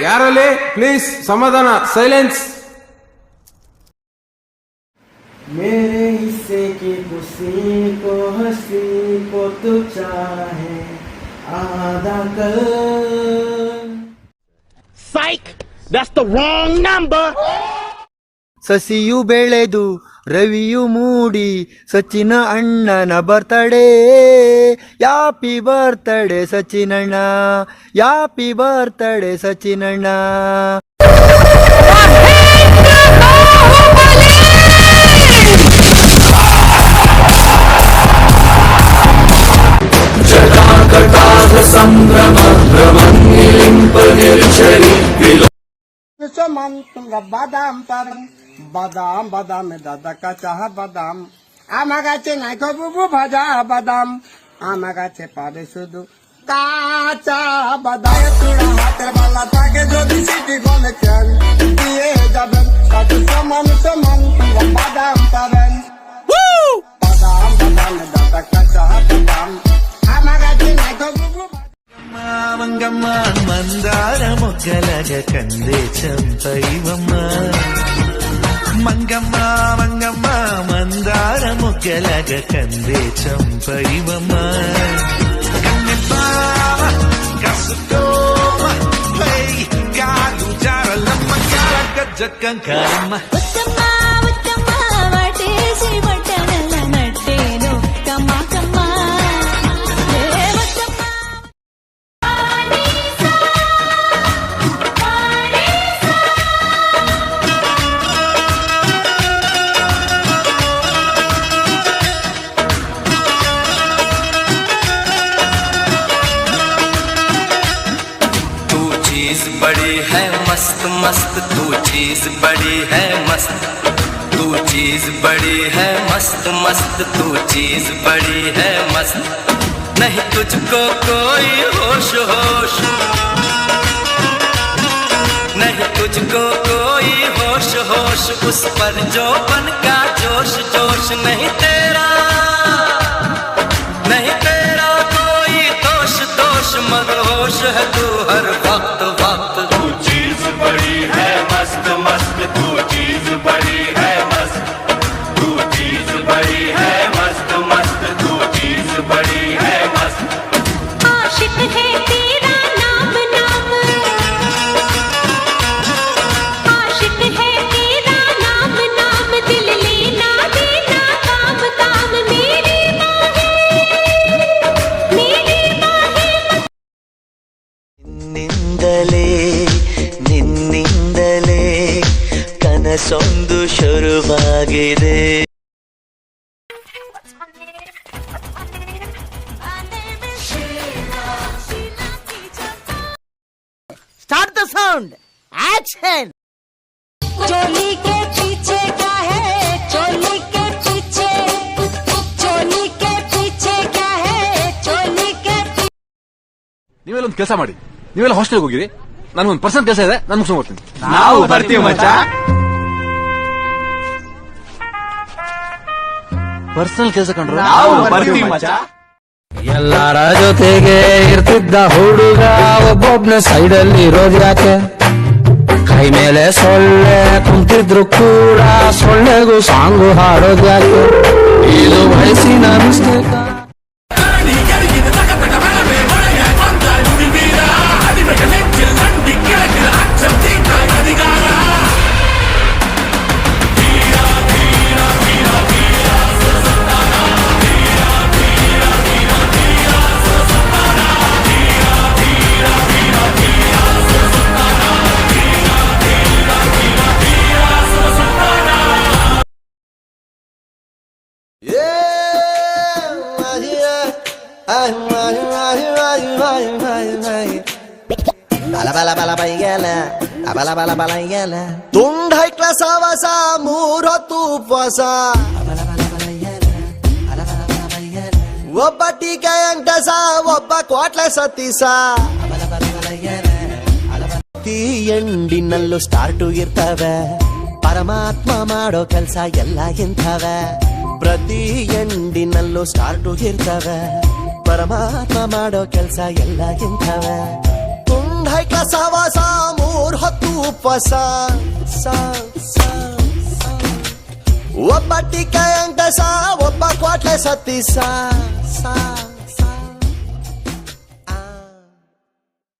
ಯಾರಲ್ಲಿ ಪ್ಲೀಸ್ ಸಮಾಧಾನ, ಸೈಲೆನ್ಸ್. मेरे हिस्से की खुशी को हंसी को तू चाहे आधा कर. Psych! That's the wrong number! ಸಸಿಯು ಬೆಳೆದು ರವಿಯು ಮೂಡಿ ಸಚಿನ ಅಣ್ಣನ ಬರ್ತಡೇ. ಯಾಪಿ ಬರ್ತಡೇ ಸಚಿನಣ್ಣ, ಯಾಪಿ ಬರ್ತಡೇ ಸಚಿನಣ್ಣ. ಸಂಭ್ರಮ ಭ್ರಮಂಗಿಲಿಂಪನಿರ್ಚರಿ बादाम बादाम बादाम में दादा का चाह बादाम आमा गाचे नाई को बुबु भाजा बादाम आमा गाचे पारे शुद्ध काचा बादाम तुड़ा हाथे वाला ताके जो दी सिटी गोले चल दिए जाबन काटू समान बादाम पावन बादाम बादाम में दादा का चाह बादाम आमा गाचे नाई को बुबु మంగమ్మ మందార మొగ్గలగ కందే చంపైవమ్మ. మంగమ్మ మంగమ్మ మందార మొగ్గలగ కందే చంపైవమ్మ. కన్నెమ్మ కసుకోమ హై కాదు జారలమ్మ కారక జక్కంకారమ్మ. వాటేసి వట్టనల నట్టేను కమ్మ కమ్మ. बड़ी है मस्त मस्त तू चीज बड़ी है मस्त, तू चीज बड़ी है मस्त मस्त तू चीज बड़ी है मस्त. नहीं तुझको कोई होश होश, नहीं तुझको कोई होश होश, उस पर जो बन का जोश जोश. नहीं तेरा कोई दोष दोष, मगर होश है तू हर वक्त वक्त. तू चीज बड़ी है मस्त मस्त तू चीज बड़ी है मस्त, तू चीज बड़ी है मस्त मस्त तू चीज बड़ी है मस्त. आशिक है तेरा नाम नाम, आशिक है तेरा नाम नाम, दिल लेना देना काम काम. मेरी ನಿನ್ನಿಂದಲೇ ಕನಸೊಂದು ಶುರುವಾಗಿದೆ. Start the sound. Action. चोली के पीछे क्या है, चोली के पीछे, चोली के पीछे क्या है, चोली के. ನೀವೆಲ್ಲ ಒಂದು ಕೆಲಸ ಮಾಡಿ, ನೀವೆಲ್ಲ ಹಾಸ್ಟೆಲ್ಗೆ ಹೋಗಿರಿ, ನನಗೊಂದು ಪರ್ಸನಲ್ ಕೆಲಸ ಇದೆ, ನಾನು ಮುಗಿಸ್ಕೊಂಡು ಬರ್ತೀನಿ. ನಾವು ಬರ್ತೀವಿ ಮಚ್ಚ. ಪರ್ಸನಲ್ ಕೆಲಸ ಕಂಡ್ರು ನಾವು ಬರ್ತೀವಿ ಮಚ್ಚ. ಎಲ್ಲರ ಜೊತೆಗೆ ಇರ್ತಿದ್ದ ಹುಡುಗ ಒಬ್ಬೊಬ್ನ ಸೈಡಲ್ಲಿ ಇರೋದು ಯಾಕೆ? ಕೈ ಮೇಲೆ ಸೊಳ್ಳೆ ಕುಂತಿದ್ರು ಕೂಡ ಸೊಳ್ಳೆಗೂ ಸಾಂಗು ಹಾಡೋದು ಯಾಕೆ? ಇದು ವಯಸ್ಸಿನ ಮಿಸ್ಟೇಕ? ತುಂಡ ಹೈಕ್ಲ ಸಾವಸ ಮೂರೊತ್ತು ಉಪವಾಸ, ಒಬ್ಬ ಟೀಕೆ ಅಂಟಸ ಒಬ್ಬ ಕ್ವಾಟ್ಲೆ ಸತೀಸ. ಪ್ರತಿ ಎಂಡಿನಲ್ಲೂ ಸ್ಟಾರ್ಟು ಇರ್ತವೆ, ಪರಮಾತ್ಮ ಮಾಡೋ ಕೆಲ್ಸ ಎಲ್ಲ ಇಂಥವೆ. ಪ್ರತಿ ಎಂಡಿನಲ್ಲೂ ಸ್ಟಾರ್ಟು ಇರ್ತವೆ, ಪರಮಾತ್ಮ ಮಾಡೋ ಕೆಲ್ಸ ಎಲ್ಲ ಇಂಥವೆ. ತುಂಡ ಹೈಕ ಸವಾಸ 3 ಹೊತ್ತು ಉಪವಾಸ ಒಬ್ಬ ಟಿಕ ಅಂಕಸ ಒಬ್ಬ ಕ್ವಾಟ್ಲೆ ಸತ್ತಿ ಸಾ